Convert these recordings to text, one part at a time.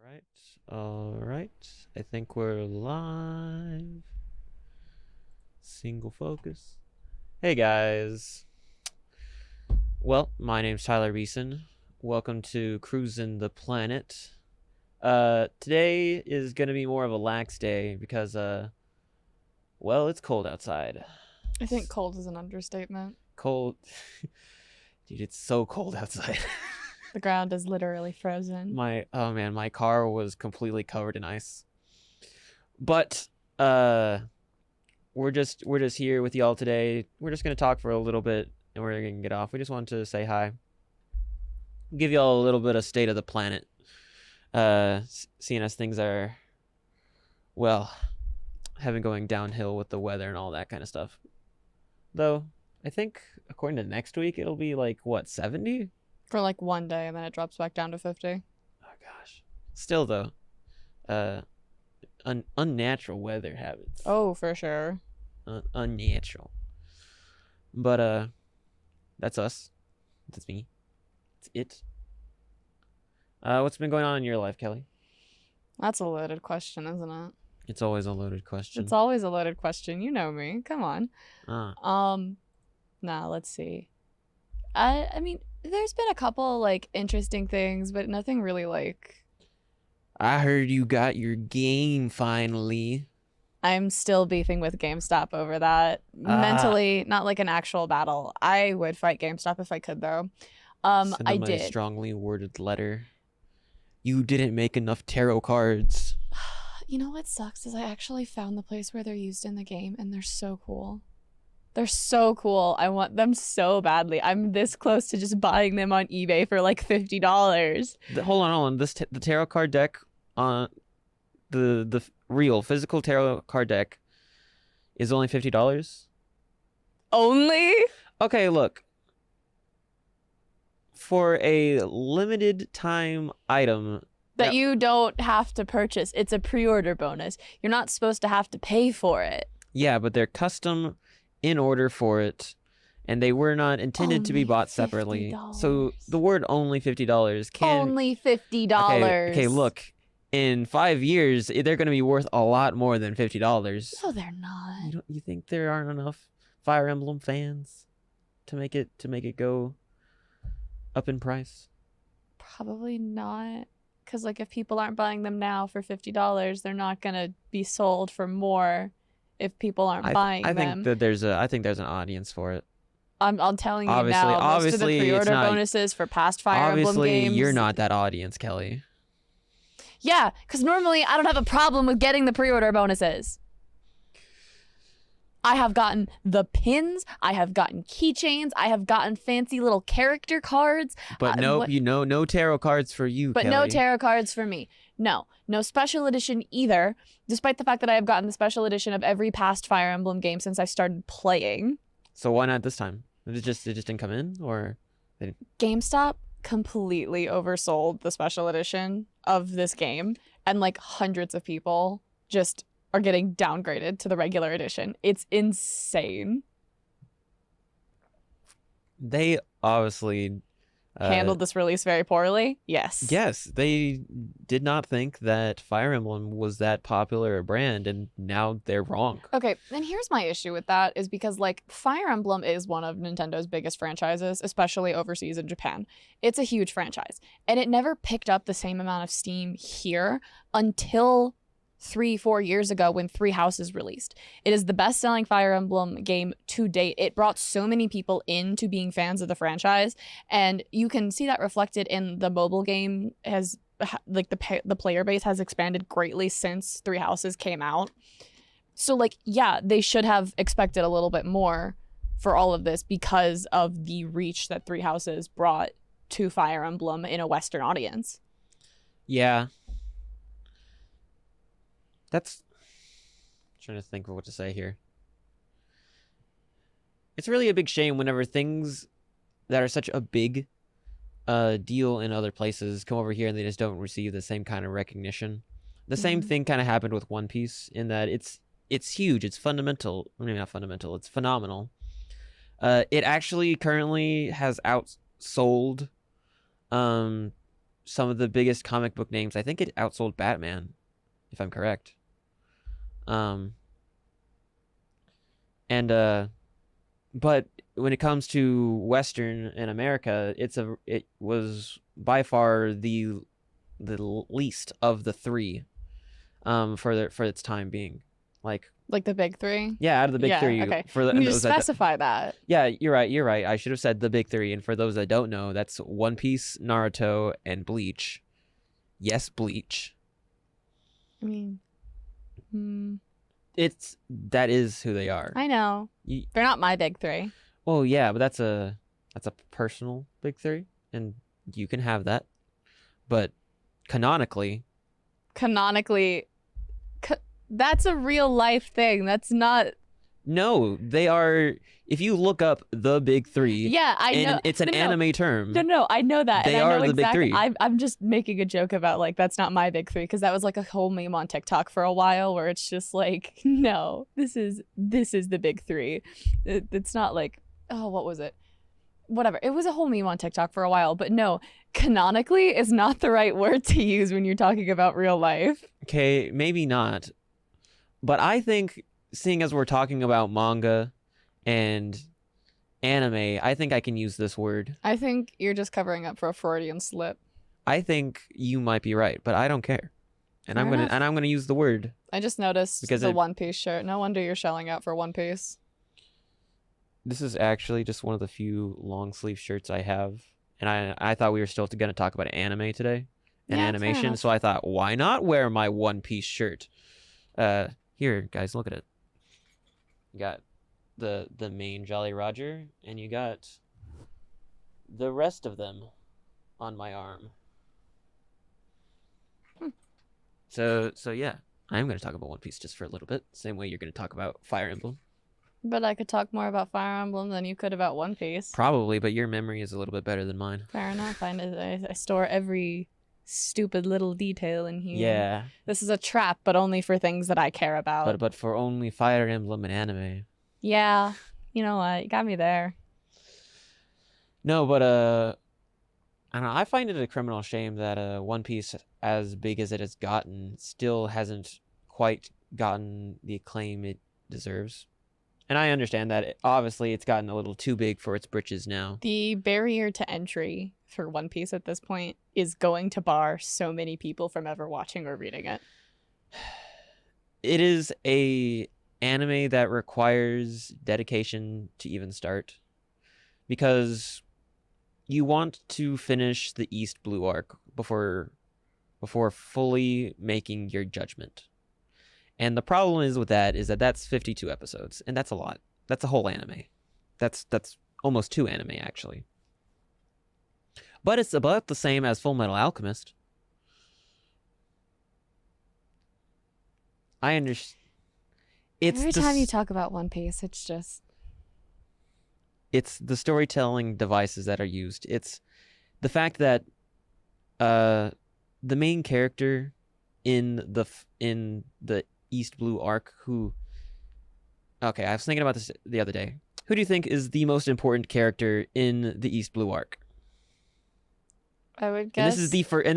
right. All right. I think we're live. Single focus. Hey guys. Well, my name's Tyler Beeson. Welcome to Crusin The Planet. Today is gonna be more of a lax day because well, it's cold outside. I think cold is an understatement. Cold. Dude, it's so cold outside. The ground is literally frozen. My car was completely covered in ice. But we're just here with y'all today. We're just gonna talk for a little bit and we're gonna get off. We just wanted to say hi. Give y'all a little bit of state of the planet. Seeing as things are, well, have been going downhill with the weather and all that kind of stuff. Though, I think according to next week it'll be like what, 70? For like one day, and then it drops back down to 50. Oh gosh. Still though, unnatural weather habits. Oh, for sure. Unnatural. But that's us. That's me. It's it. What's been going on in your life, Kelly? That's a loaded question, isn't it? It's always a loaded question. It's always a loaded question. You know me. Come on. Nah, let's see. I mean, there's been a couple like interesting things, but nothing really like. I heard you got your game finally. I'm still beefing with GameStop over that. Mentally, not like an actual battle. I would fight GameStop if I could, though. Send them I a did. strongly worded letter. You didn't make enough tarot cards. You know what sucks is I actually found the place where they're used in the game, and they're so cool. They're so cool. I want them so badly. I'm this close to just buying them on eBay for like $50. Hold on. The tarot card deck on the real physical tarot card deck is only $50. Only? Okay, look. For a limited time item that you don't have to purchase. It's a pre-order bonus. You're not supposed to have to pay for it. Yeah, but they're custom in order for it, and they were not intended to be bought separately. So the word only $50 can only $50. Okay, look. In 5 years, they're going to be worth a lot more than $50. No, they're not. You think there aren't enough Fire Emblem fans to make it go up in price? Probably not. Because like if people aren't buying them now for $50, they're not going to be sold for more if people aren't buying them. I think there's an audience for it. I'm telling you now, most of the pre-order bonuses for past Fire Emblem games. Obviously, you're not that audience, Kelly. Yeah, because normally I don't have a problem with getting the pre-order bonuses. I have gotten the pins. I have gotten keychains. I have gotten fancy little character cards. But no tarot cards for you, But Kelly. No tarot cards for me. No special edition either, despite the fact that I have gotten the special edition of every past Fire Emblem game since I started playing. So why not this time? It just didn't come in, or GameStop completely oversold the special edition of this game, and like hundreds of people just are getting downgraded to the regular edition. It's insane. They obviously handled this release very poorly. Yes, they did not think that Fire Emblem was that popular a brand, and now they're wrong. Okay, and here's my issue with that is because like Fire Emblem is one of Nintendo's biggest franchises, especially overseas in Japan. It's a huge franchise, and it never picked up the same amount of steam here until 3-4 years ago when Three Houses released. It is the best-selling Fire Emblem game to date. It brought so many people into being fans of the franchise, and you can see that reflected in the mobile game. Has like the player base has expanded greatly since Three Houses came out. So like, yeah, they should have expected a little bit more for all of this because of the reach that Three Houses brought to Fire Emblem in a Western audience. Yeah. I'm trying to think of what to say here. It's really a big shame whenever things that are such a big deal in other places come over here and they just don't receive the same kind of recognition. The same thing kind of happened with One Piece in that it's huge. It's fundamental. I mean, not fundamental. It's phenomenal. It actually currently has outsold some of the biggest comic book names. I think it outsold Batman, if I'm correct. But when it comes to Western and America, it was by far the least of the three, for its time being, like the big three. Yeah, out of the big three. Okay. For the, you need to specify that. Yeah, you're right. I should have said the big three. And for those that don't know, that's One Piece, Naruto, and Bleach. Yes, Bleach. I mean, that is who they are. I know. They're not my big three. Well, yeah, but that's a personal big three, and you can have that. But canonically, that's a real life thing. That's not. No, they are. If you look up the big three, yeah, I know it's an anime term. No, I know that. They and I know are the exactly, big three. I'm just making a joke about like that's not my big three because that was like a whole meme on TikTok for a while where it's just like, no, this is the big three. It's not like, oh, what was it? Whatever. It was a whole meme on TikTok for a while, but no, canonically is not the right word to use when you're talking about real life. Okay, maybe not. But I think, seeing as we're talking about manga and anime, I think I can use this word. I think you're just covering up for a Freudian slip. I think you might be right, but I don't care. And I'm gonna use the word. I just noticed because the One Piece shirt. No wonder you're shelling out for One Piece. This is actually just one of the few long sleeve shirts I have. And I thought we were still going to talk about anime today and animation. So I thought, why not wear my One Piece shirt? Here, guys, look at it. You got the main Jolly Roger, and you got the rest of them on my arm. So yeah, I am going to talk about One Piece just for a little bit. Same way you're going to talk about Fire Emblem. But I could talk more about Fire Emblem than you could about One Piece. Probably, but your memory is a little bit better than mine. Fair enough. I store every stupid little detail in here. Yeah. This is a trap, but only for things that I care about. But for only Fire Emblem and anime. Yeah. You know what? You got me there. No, but I don't know. I find it a criminal shame that One Piece, as big as it has gotten, still hasn't quite gotten the acclaim it deserves. And I understand that obviously it's gotten a little too big for its britches now. The barrier to entry for One Piece at this point is going to bar so many people from ever watching or reading it. It is a anime that requires dedication to even start, because you want to finish the East Blue arc before fully making your judgment. And the problem is with that is that that's 52 episodes, and that's a lot. That's a whole anime. That's almost 2 anime, actually. But it's about the same as Full Metal Alchemist. I understand. Every time you talk about One Piece, it's just... It's the storytelling devices that are used. It's the fact that the main character in the East Blue arc, who... Okay, I was thinking about this the other day. Who do you think is the most important character in the East Blue arc? I would guess... And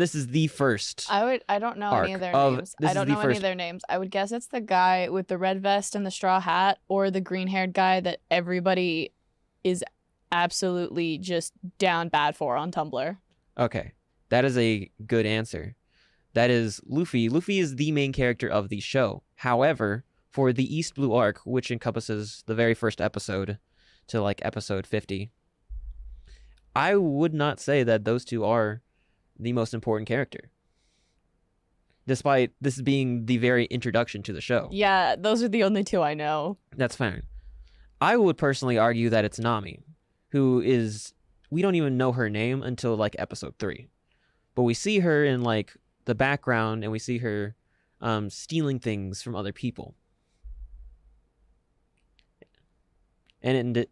this is the first. I don't know any of their names. I don't know any of their names. I would guess it's the guy with the red vest and the straw hat, or the green-haired guy that everybody is absolutely just down bad for on Tumblr. Okay, that is a good answer. That is Luffy. Luffy is the main character of the show. However, for the East Blue arc, which encompasses the very first episode to like episode 50, I would not say that those two are the most important character, despite this being the very introduction to the show. Yeah, those are the only two I know. That's fine. I would personally argue that it's Nami, who is... We don't even know her name until like episode 3. But we see her in like the background, and we see her stealing things from other people. And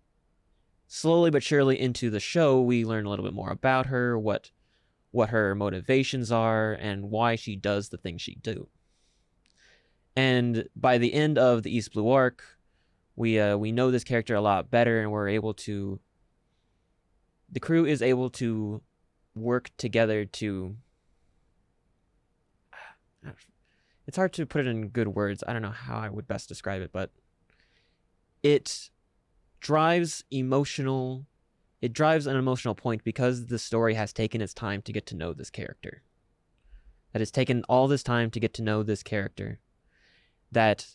slowly but surely into the show, we learn a little bit more about her, what her motivations are, and why she does the things she do. And by the end of the East Blue arc, we know this character a lot better, and the crew is able to work together to it's hard to put it in good words. I don't know how I would best describe it, but it drives an emotional point because the story has taken its time to get to know this character. That has taken all this time to get to know this character. That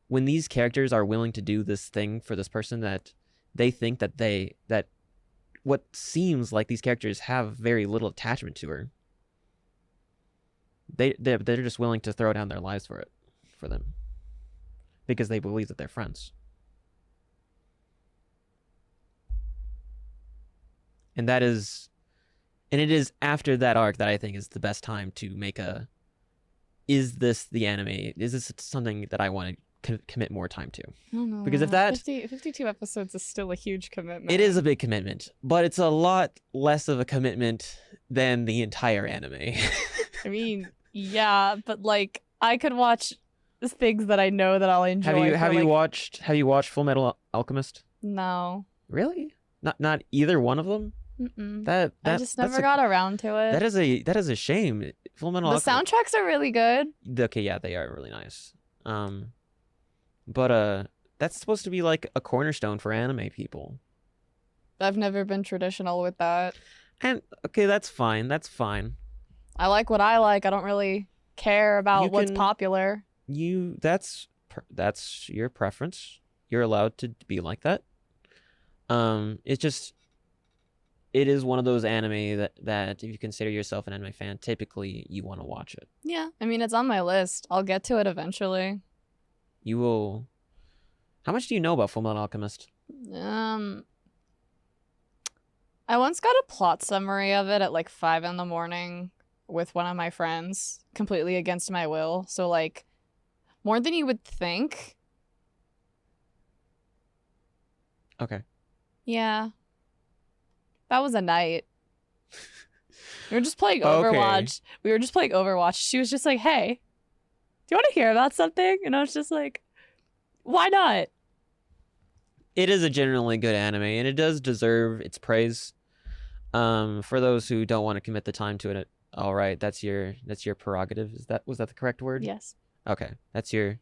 when these characters are willing to do this thing for this person that they think that what seems like these characters have very little attachment to her, they're just willing to throw down their lives for them because they believe that they're friends. And it is after that arc that I think is the best time to make is this the anime? Is this something that I want to commit more time to? I don't know. Because if that 52 episodes is still a huge commitment. It is a big commitment, but it's a lot less of a commitment than the entire anime. I mean, yeah, but like I could watch things that I know that I'll enjoy. Have you watched Full Metal Alchemist? No. Really? Not either one of them? Mm-mm. That I just never got around to it. That is a shame. Full Metal The Alchemist. soundtracks are really good. Okay, yeah, they are really nice. But that's supposed to be like a cornerstone for anime people. I've never been traditional with that. And okay, that's fine. That's fine. I like what I like. I don't really care about what's popular. That's your preference. You're allowed to be like that. It is one of those anime that if you consider yourself an anime fan, typically you want to watch it. Yeah, I mean it's on my list. I'll get to it eventually. You will. How much do you know about Fullmetal Alchemist? I once got a plot summary of it at like 5 a.m. with one of my friends, completely against my will. So like, more than you would think. Okay. Yeah. That was a night. We were just playing Overwatch. Okay. We were just playing Overwatch. She was just like, hey, do you want to hear about something? And I was just like, why not? It is a generally good anime, and it does deserve its praise. For those who don't want to commit the time to it, all right, that's your prerogative. Was that the correct word? Yes. Okay, it's your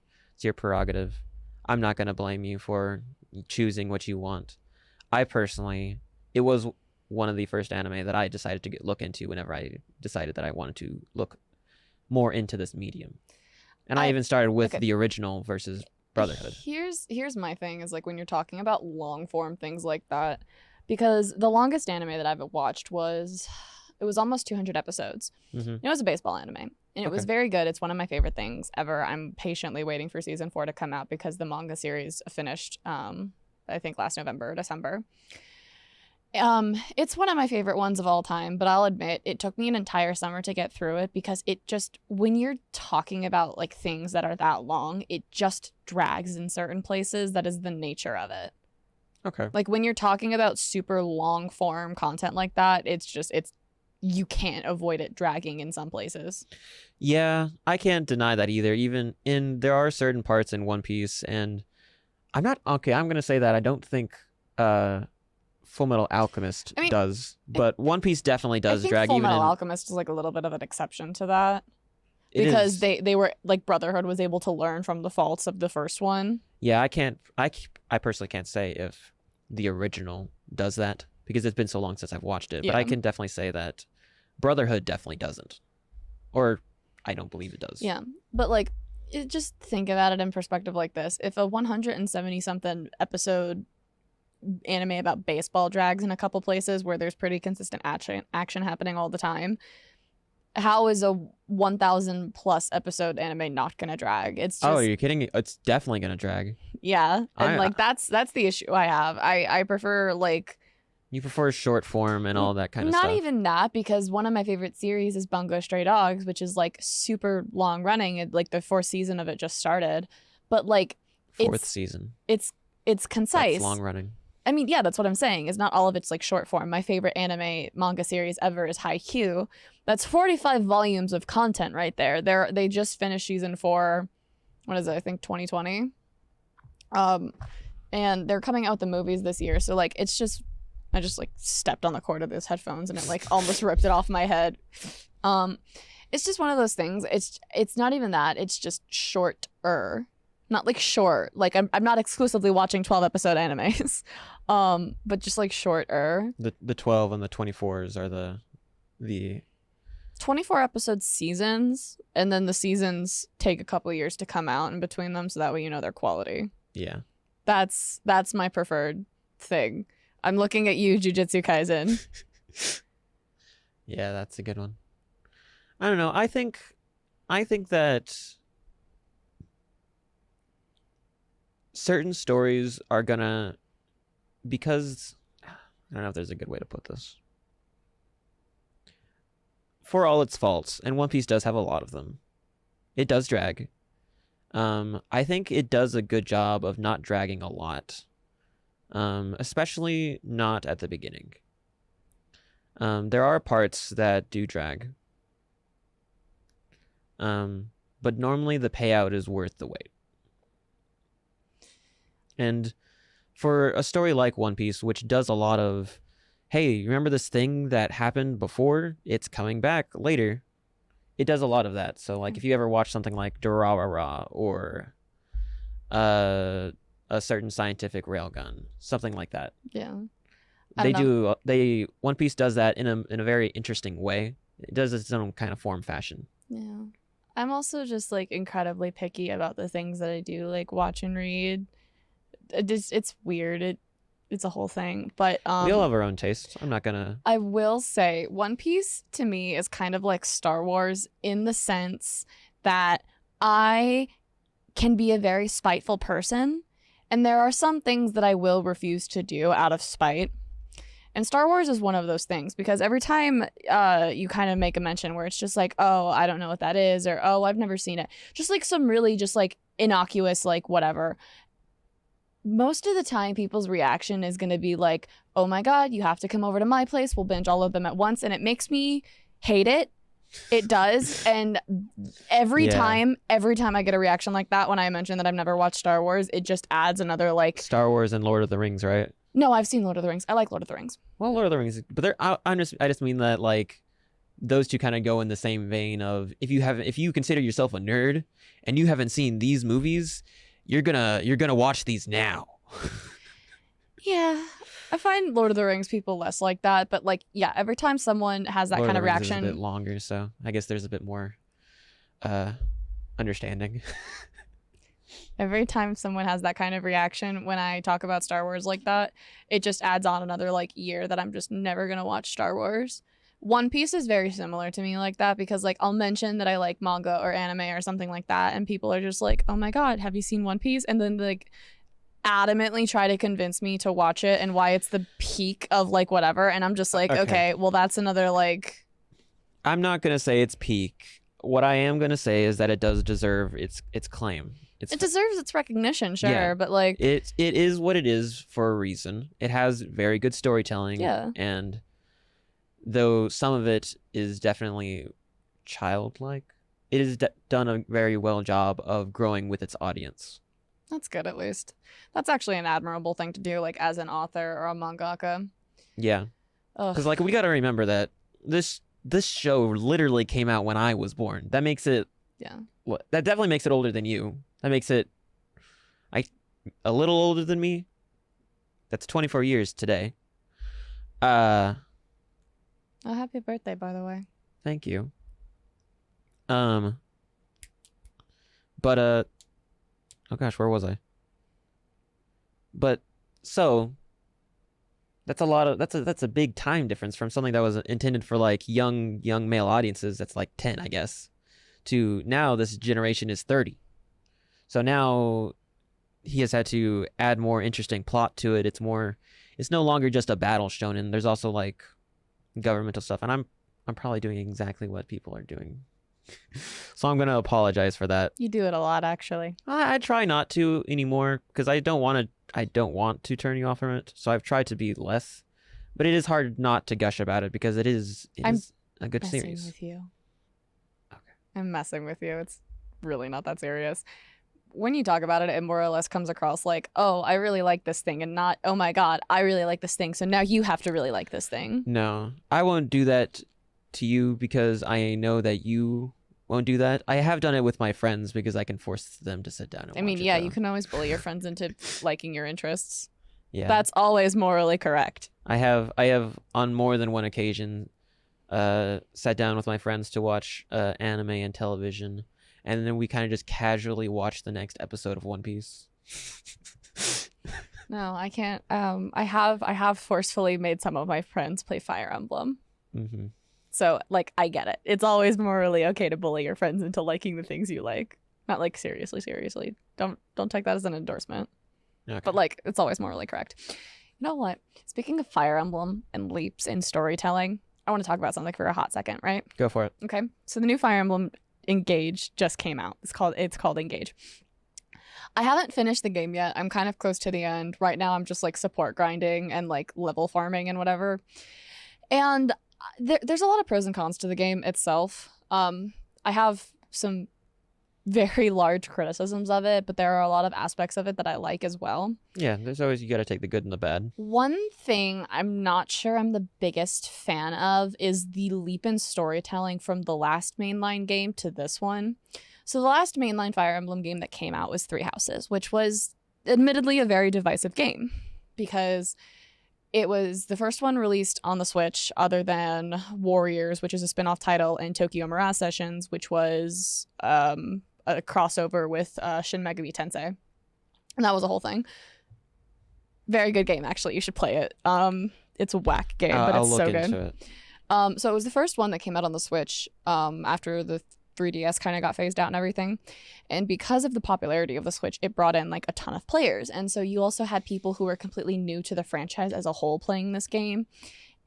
prerogative. I'm not gonna blame you for choosing what you want. I personally, it was one of the first anime that I decided to look into whenever I decided that I wanted to look more into this medium. And I even started with the original versus Brotherhood. Here's my thing is like when you're talking about long form things like that, because the longest anime that I've watched was almost 200 episodes. Mm-hmm. It was a baseball anime, and it was very good. It's one of my favorite things ever. I'm patiently waiting for season 4 to come out because the manga series finished I think last November or December. It's one of my favorite ones of all time, but I'll admit it took me an entire summer to get through it because it just, when you're talking about like things that are that long, it just drags in certain places. That is the nature of it. Okay. Like when you're talking about super long form content like that, it's you can't avoid it dragging in some places. Yeah, I can't deny that either. There are certain parts in One Piece, and I'm gonna say that I don't think Fullmetal Alchemist does, but One Piece definitely does drag. Fullmetal Alchemist is like a little bit of an exception to that because they were like Brotherhood was able to learn from the faults of the first one. Yeah, I personally can't say if the original does that because it's been so long since I've watched it, but I can definitely say that Brotherhood definitely doesn't, or I don't believe it does. Yeah, but like just think about it in perspective like this: if a 170 something episode anime about baseball drags in a couple places where there's pretty consistent action happening all the time, how is a 1,000 plus episode anime not gonna drag? It's just, are you kidding? It's definitely gonna drag. Yeah, and that's the issue I have. I prefer like. You prefer short form and all that kind of stuff. Not even that, because one of my favorite series is Bungo Stray Dogs, which is like super long running. Like the 4th season of it just started, but like 4th season. It's concise. That's long running. I mean, yeah, that's what I'm saying. Is not all of it's like short form. My favorite anime manga series ever is Haikyuu. That's 45 volumes of content right there. They just finished season 4. What is it? I think 2020. And they're coming out with the movies this year. So like, I just like stepped on the cord of those headphones and it like almost ripped it off my head. It's just one of those things. It's not even that. It's just shorter. Not like short. Like I'm not exclusively watching 12-episode animes. But just like shorter. The 12 and the 24s are the 24-episode seasons, and then the seasons take a couple of years to come out in between them, so that way you know their quality. Yeah. That's my preferred thing. I'm looking at you, Jujutsu Kaisen. Yeah, that's a good one. I don't know. I think that certain stories are gonna, because I don't know if there's a good way to put this. For all its faults, and One Piece does have a lot of them, it does drag. I think it does a good job of not dragging a lot, especially not at the beginning. There are parts that do drag, but normally the payout is worth the wait. And for a story like One Piece, which does a lot of, hey, remember this thing that happened before? It's coming back later. It does a lot of that. So, like, if you ever watch something like Durarara or a certain scientific railgun, something like that. Yeah. One Piece does that in a very interesting way. It does its own kind of form fashion. Yeah. I'm also just like incredibly picky about the things that I do, like watch and read. It's weird. It's a whole thing, but we all have our own taste. I'm not gonna. I will say One Piece to me is kind of like Star Wars in the sense that I can be a very spiteful person, and there are some things that I will refuse to do out of spite. And Star Wars is one of those things, because every time you kind of make a mention where it's just like, oh, I don't know what that is, or oh, I've never seen it, just like some really just like innocuous, like whatever. Most of the time people's reaction is going to be like, oh my God, you have to come over to my place. We'll binge all of them at once. And it makes me hate it. It does. And every time I get a reaction like that, when I mention that I've never watched Star Wars, it just adds another like... Star Wars and Lord of the Rings, right? No, I've seen Lord of the Rings. I like Lord of the Rings. Well, Lord of the Rings, but I just mean that like those two kind of go in the same vein of, if you consider yourself a nerd and you haven't seen these movies, you're gonna watch these now. Yeah, I find Lord of the Rings people less like that, but like, yeah, every time someone has that kind of reaction, is a bit longer, so I guess there's a bit more understanding. Every time someone has that kind of reaction when I talk about Star Wars like that, it just adds on another like year that I'm just never gonna watch Star Wars. One Piece is very similar to me like that, because like I'll mention that I like manga or anime or something like that, and people are just like, oh my God, have you seen One Piece? And then like adamantly try to convince me to watch it and why it's the peak of like whatever, and I'm just like, okay, well that's another like... I'm not gonna say it's peak. What I am gonna say is that it does deserve its claim. It deserves its recognition, sure, yeah, but like it is what it is for a reason. It has very good storytelling, yeah, and though some of it is definitely childlike, it has done a very well job of growing with its audience. That's good, at least. That's actually an admirable thing to do, like as an author or a mangaka. Yeah, because like we got to remember that this show literally came out when I was born. That makes it that definitely makes it older than you. That makes it a little older than me. That's 24 years today. Oh, happy birthday, by the way. Thank you. But oh gosh, where was I? But so that's a big time difference from something that was intended for like young male audiences. That's like 10, I guess, to now this generation is 30. So now he has had to add more interesting plot to it. It's no longer just a battle shonen. There's also like governmental stuff, and I'm probably doing exactly what people are doing. So I'm gonna apologize for that. You do it a lot, actually. I try not to anymore, because I don't want to turn you off from it. So I've tried to be less, but it is hard not to gush about it, because it is a good series. I'm messing with you. Okay. I'm messing with you. It's really not that serious. When you talk about it, it more or less comes across like, oh, I really like this thing, and not, oh my God, I really like this thing, so now you have to really like this thing. No, I won't do that. to you because I know that you won't do that. I have done it with my friends because I can force them to sit down and I mean, watch it, yeah, though. you can always bully your friends into liking your interests. Yeah. That's always morally correct. I have on more than one occasion sat down with my friends to watch anime and television, and then we kind of just casually watch the next episode of One Piece. No, I can't. I have forcefully made some of my friends play Fire Emblem. Mm-hmm. So, like, I get it. It's always morally okay to bully your friends into liking the things you like. Not like seriously. Don't take that as an endorsement. Okay. But like, it's always morally correct. You know what? Speaking of Fire Emblem and leaps in storytelling, I want to talk about something for a hot second, right? Go for it. Okay. So the new Fire Emblem Engage just came out. It's called Engage. I haven't finished the game yet. I'm kind of close to the end. Right now I'm just like support grinding and like level farming and whatever. And there's a lot of pros and cons to the game itself. I have some very large criticisms of it, but there are a lot of aspects of it that I like as well. Yeah, there's always, you got to take the good and the bad. One thing I'm not sure I'm the biggest fan of is the leap in storytelling from the last mainline game to this one. So the last mainline Fire Emblem game that came out was Three Houses, which was admittedly a very divisive game because it was the first one released on the Switch other than Warriors, which is a spin-off title, and Tokyo Mirage Sessions, which was a crossover with Shin Megami Tensei. And that was a whole thing. Very good game, actually. You should play it. It's a whack game, but it's so good. I'll look into it. So it was the first one that came out on the Switch after the 3DS kind of got phased out and everything. And because of the popularity of the Switch, it brought in like a ton of players. And so you also had people who were completely new to the franchise as a whole playing this game.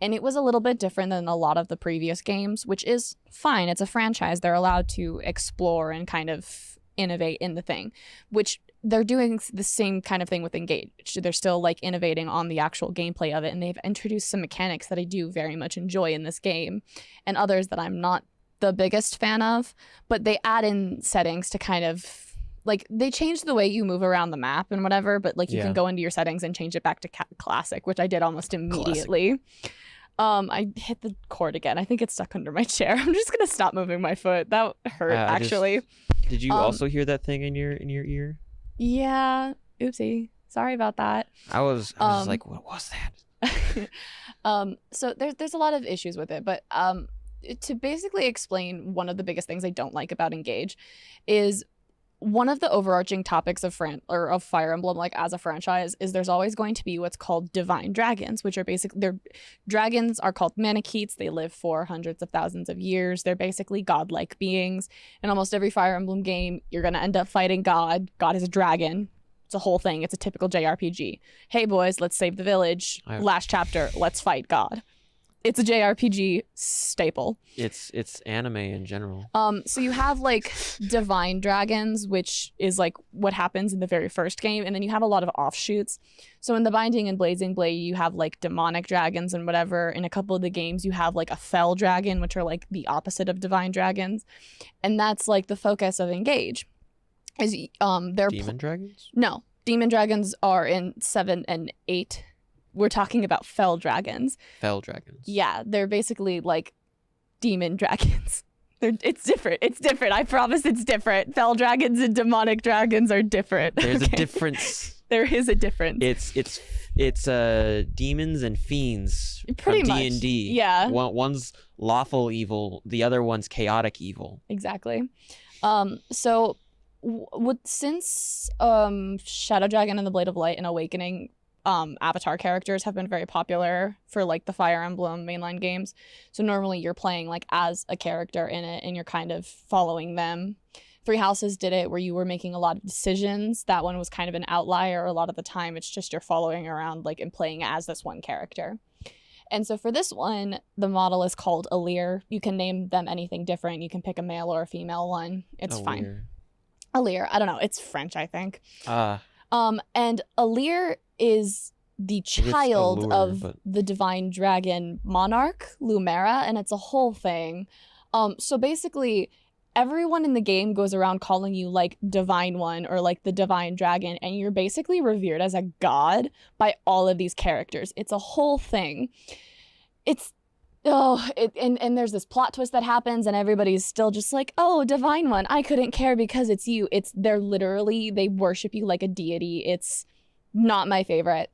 And it was a little bit different than a lot of the previous games, which is fine. It's a franchise. They're allowed to explore and kind of innovate in the thing, which they're doing the same kind of thing with Engage. They're still like innovating on the actual gameplay of it. And they've introduced some mechanics that I do very much enjoy in this game and others that I'm not the biggest fan of, but they add in settings to kind of like, they change the way you move around the map and whatever, but like you can go into your settings and change it back to classic, which I did almost immediately. I hit the cord again. I think it's stuck under my chair. I'm just gonna stop moving my foot. That hurt actually. Did you also hear that thing in your ear? Yeah. Oopsie. Sorry about that. I was like, what was that? So there's a lot of issues with it, but to basically explain one of the biggest things I don't like about Engage is one of the overarching topics of Fire Emblem, like as a franchise, is there's always going to be what's called divine dragons, which are dragons are called Manicheets. They live for hundreds of thousands of years. They're basically godlike beings. In almost every Fire Emblem game, you're going to end up fighting God. God is a dragon. It's a whole thing. It's a typical JRPG. Hey boys, let's save the village. Last chapter, let's fight God. It's a JRPG staple. It's anime in general. So you have like divine dragons, which is like what happens in the very first game, and then you have a lot of offshoots. So in the Binding and Blazing Blade, you have like demonic dragons and whatever. In a couple of the games, you have like a fell dragon, which are like the opposite of divine dragons, and that's like the focus of Engage. Is they're demon dragons? No, demon dragons are in 7 and 8. We're talking about fell dragons. Fell dragons. Yeah, they're basically like demon dragons. It's different. It's different. I promise it's different. Fell dragons and demonic dragons are different. There's a difference. There is a difference. It's demons and fiends pretty from much. D&D. Yeah. One's lawful evil, the other one's chaotic evil. Exactly. So since Shadow Dragon and the Blade of Light and Awakening avatar characters have been very popular for like the Fire Emblem mainline games. So normally you're playing like as a character in it and you're kind of following them. Three Houses did it where you were making a lot of decisions. That one was kind of an outlier. A lot of the time it's just you're following around like and playing as this one character. And so for this one, the model is called Alir. You can name them anything different. You can pick a male or a female one. It's fine. Alir. I don't know. It's French, I think. And Alir is the child of the divine dragon monarch, Lumera, and it's a whole thing. So basically, everyone in the game goes around calling you like Divine One or like the Divine Dragon, and you're basically revered as a god by all of these characters. It's a whole thing. It's and there's this plot twist that happens, and everybody's still just like, oh, Divine One, I couldn't care because it's you. They're literally, they worship you like a deity. It's not my favorite,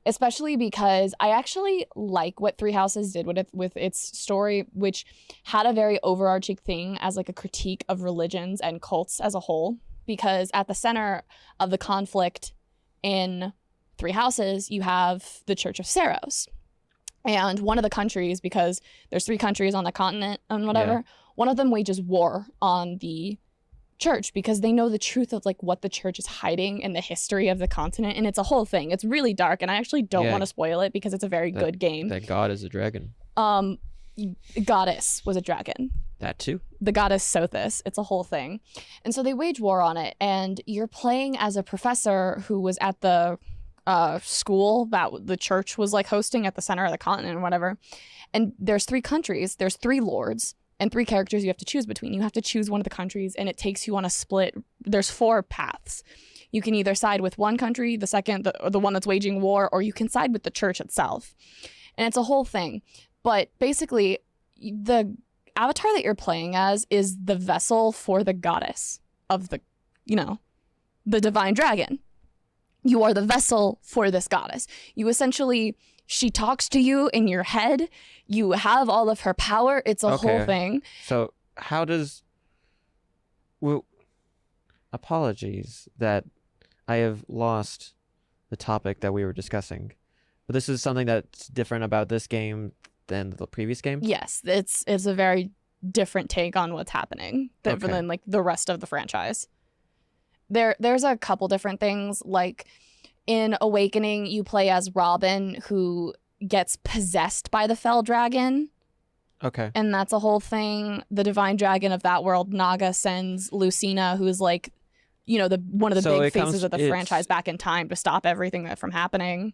especially because I actually like what Three Houses did with its story, which had a very overarching thing as like a critique of religions and cults as a whole. Because at the center of the conflict in Three Houses, you have the Church of Saros. And one of the countries, because there's 3 countries on the continent and whatever, one of them wages war on the church because they know the truth of like what the church is hiding in the history of the continent. And it's a whole thing. It's really dark, and I actually don't want to spoil it because it's a very good game. That god is a dragon. Goddess was a dragon. That too. The goddess Sothis. It's a whole thing. And so they wage war on it, and you're playing as a professor who was at the school that the church was like hosting at the center of the continent or whatever. And there's 3 countries, there's 3 lords, and 3 characters you have to choose between. You have to choose one of the countries, and it takes you on a split. There's 4 paths. You can either side with one country, the second, the one that's waging war, or you can side with the church itself. And it's a whole thing. But basically, the avatar that you're playing as is the vessel for the goddess of the, the divine dragon. You are the vessel for this goddess. You essentially, she talks to you in your head. You have all of her power. It's a whole thing. So how does... Well, apologies that I have lost the topic that we were discussing. But this is something that's different about this game than the previous game? Yes, it's a very different take on what's happening than like the rest of the franchise. There's a couple different things. Like in Awakening, you play as Robin, who gets possessed by the fell dragon. Okay. And that's a whole thing. The divine dragon of that world, Naga, sends Lucina, who's like, one of the big faces of the franchise, back in time to stop everything from happening.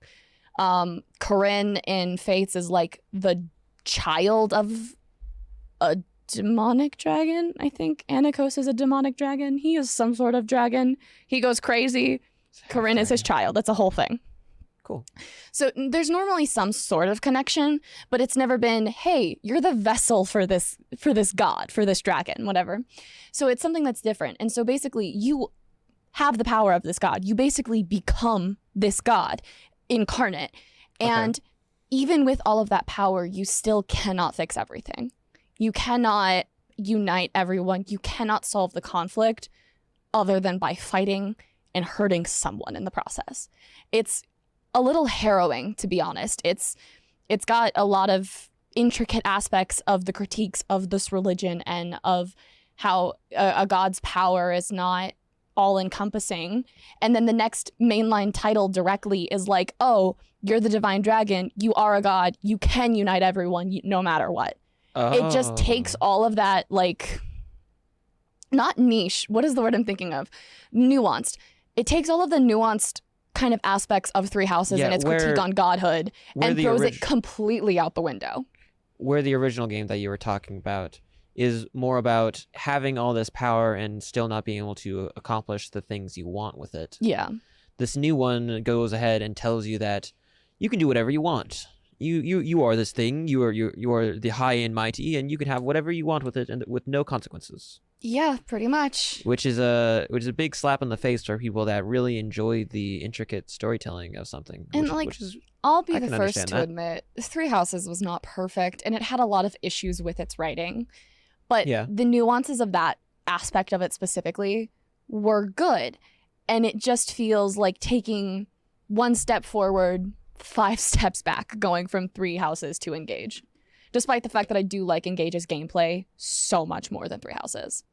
Corinne in Fates is like the child of a demonic dragon. I think Anakos is a demonic dragon. He is some sort of dragon. He goes crazy. Corinne is his child. That's a whole thing. Cool. So there's normally some sort of connection, but it's never been, hey, you're the vessel for this god, for this dragon, whatever. So it's something that's different. And so basically you have the power of this god. You basically become this god incarnate. And even with all of that power, you still cannot fix everything. You cannot unite everyone. You cannot solve the conflict other than by fighting and hurting someone in the process. It's a little harrowing, to be honest. It's got a lot of intricate aspects of the critiques of this religion and of how a god's power is not all-encompassing. And then the next mainline title directly is like, oh, you're the divine dragon. You are a god. You can unite everyone no matter what. It just takes all of that, like, not niche. What is the word I'm thinking of? Nuanced. It takes all of the nuanced kind of aspects of Three Houses and its critique on godhood and throws it completely out the window. Where the original game that you were talking about is more about having all this power and still not being able to accomplish the things you want with it. Yeah. This new one goes ahead and tells you that you can do whatever you want. You are this thing. You are the high and mighty, and you can have whatever you want with it, and with no consequences. Yeah, pretty much. Which is a big slap in the face for people that really enjoy the intricate storytelling of something. And I'll be the first to admit, Three Houses was not perfect, and it had a lot of issues with its writing. But the nuances of that aspect of it specifically were good, and it just feels like taking one step forward, 5 steps back, going from Three Houses to Engage. Despite the fact that I do like Engage's gameplay so much more than Three Houses.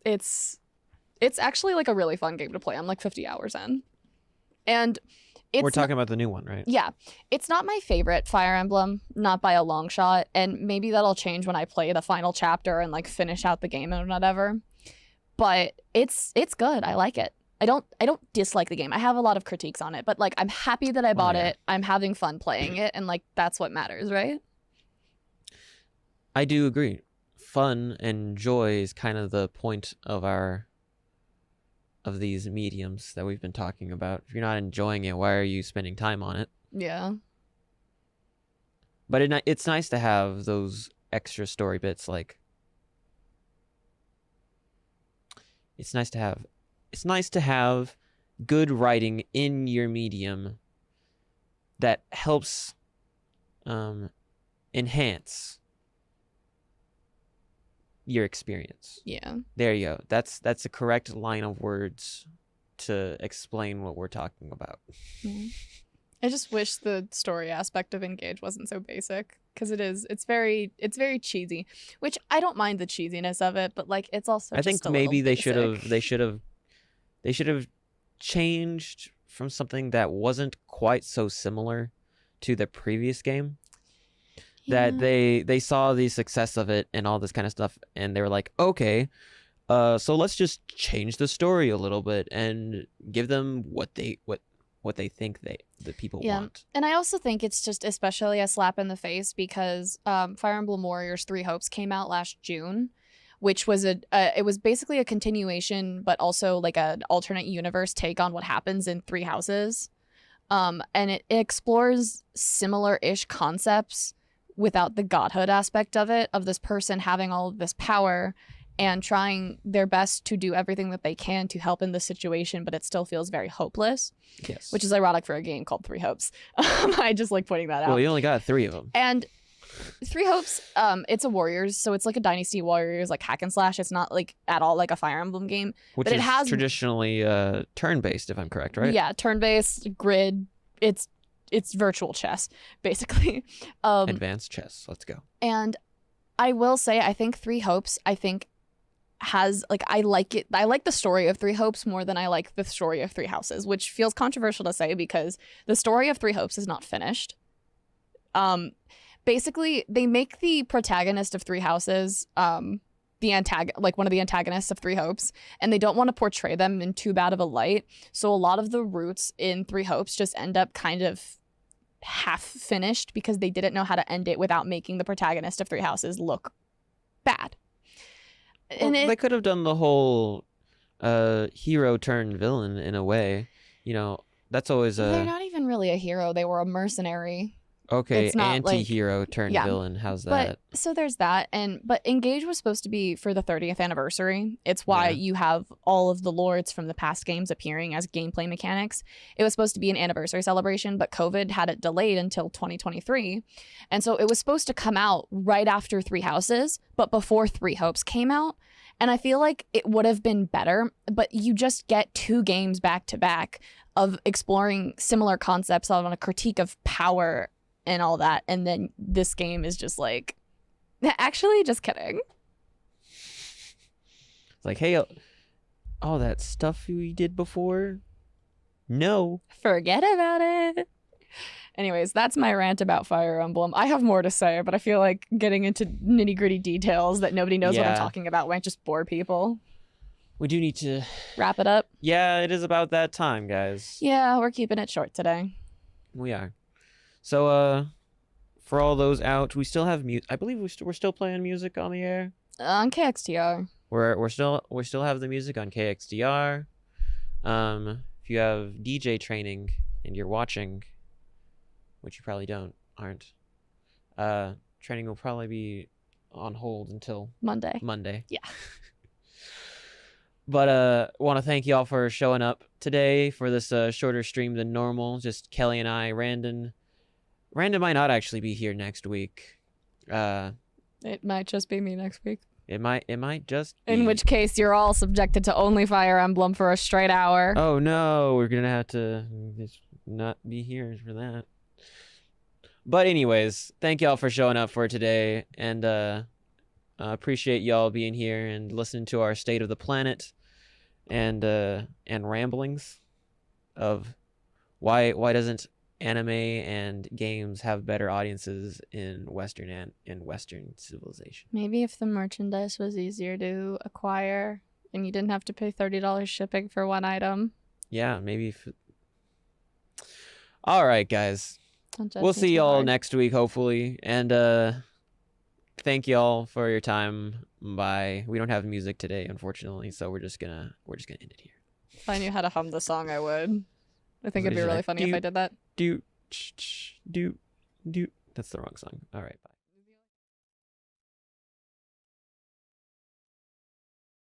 It's actually like a really fun game to play. I'm like 50 hours in. And we're talking about the new one, right? Yeah. It's not my favorite Fire Emblem, not by a long shot. And maybe that'll change when I play the final chapter and like finish out the game and whatever. But it's good. I like it. I don't dislike the game. I have a lot of critiques on it, but like I'm happy that I bought it. I'm having fun playing it, and like that's what matters, right? I do agree. Fun and joy is kind of the point of these mediums that we've been talking about. If you're not enjoying it, why are you spending time on it? Yeah. But it's nice to have those extra story bits. Like, it's nice to have good writing in your medium that helps enhance your experience. Yeah. There you go. That's a correct line of words to explain what we're talking about. Yeah. I just wish the story aspect of Engage wasn't so basic, because it's very cheesy, which I don't mind the cheesiness of it, but like it's also I think just a maybe little they should have changed from something that wasn't quite so similar to the previous game. That they saw the success of it and all this kind of stuff, and they were like, okay, so let's just change the story a little bit and give them what they think the people want. And I also think it's just especially a slap in the face because Fire Emblem Warriors 3 Hopes came out last June, which was it was basically a continuation, but also like an alternate universe take on what happens in Three Houses, and it explores similar-ish concepts without the godhood aspect of it, of this person having all of this power and trying their best to do everything that they can to help in the situation, but it still feels very hopeless. Yes. Which is ironic for a game called Three Hopes. I just like pointing that out. Well, you only got 3 of them. And Three Hopes, it's a Warriors, so it's like a Dynasty Warriors, like hack and slash. It's not like at all like a Fire Emblem game. Which but is it has traditionally turn-based, if I'm correct, right? Yeah, turn-based, grid. It's virtual chess, basically. Advanced chess. Let's go. And I will say, I think Three Hopes, has like I like it. I like the story of Three Hopes more than I like the story of Three Houses, which feels controversial to say because the story of Three Hopes is not finished. Basically, they make the protagonist of Three Houses like one of the antagonists of Three Hopes, and they don't want to portray them in too bad of a light. So a lot of the roots in Three Hopes just end up kind of half finished because they didn't know how to end it without making the protagonist of Three Houses look bad. Well, they could have done the whole hero turned villain in a way. You know, that's always They're not even really a hero. They were a mercenary. Okay, It's not anti-hero turned villain. How's that? But so there's that, but Engage was supposed to be for the 30th anniversary. It's why you have all of the lords from the past games appearing as gameplay mechanics. It was supposed to be an anniversary celebration, but COVID had it delayed until 2023. And so it was supposed to come out right after Three Houses, but before Three Hopes came out. And I feel like it would have been better, but you just get 2 games back to back of exploring similar concepts on a critique of power and all that, and then this game is just like, actually, just kidding. It's like, hey, all that stuff we did before, no. Forget about it. Anyways, that's my rant about Fire Emblem. I have more to say, but I feel like getting into nitty-gritty details that nobody knows what I'm talking about might just bore people. We do need to wrap it up. Yeah, it is about that time, guys. Yeah, we're keeping it short today. We are. So, for all those out, we still have music. I believe we're still playing music on the air. On KXTR. We still have the music on KXDR. If you have DJ training and you're watching, which you probably aren't, training will probably be on hold until Monday. Yeah. But want to thank y'all for showing up today for this shorter stream than normal. Just Kelly and I. Random might not actually be here next week. It might just be me next week. It might just be. In which case, you're all subjected to only Fire Emblem for a straight hour. Oh no, we're gonna have to just not be here for that. But anyways, thank y'all for showing up for today, and appreciate y'all being here and listening to our State of the Planet, and ramblings of why doesn't anime and games have better audiences in Western civilization. Maybe if the merchandise was easier to acquire and you didn't have to pay $30 shipping for one item. Yeah, maybe. All right, guys. We'll see y'all next week, hopefully. And thank y'all for your time. Bye. We don't have music today, unfortunately, so we're just gonna end it here. If I knew how to hum the song, I would. I think it'd be really funny if I did that. Do. That's the wrong song. All right, bye.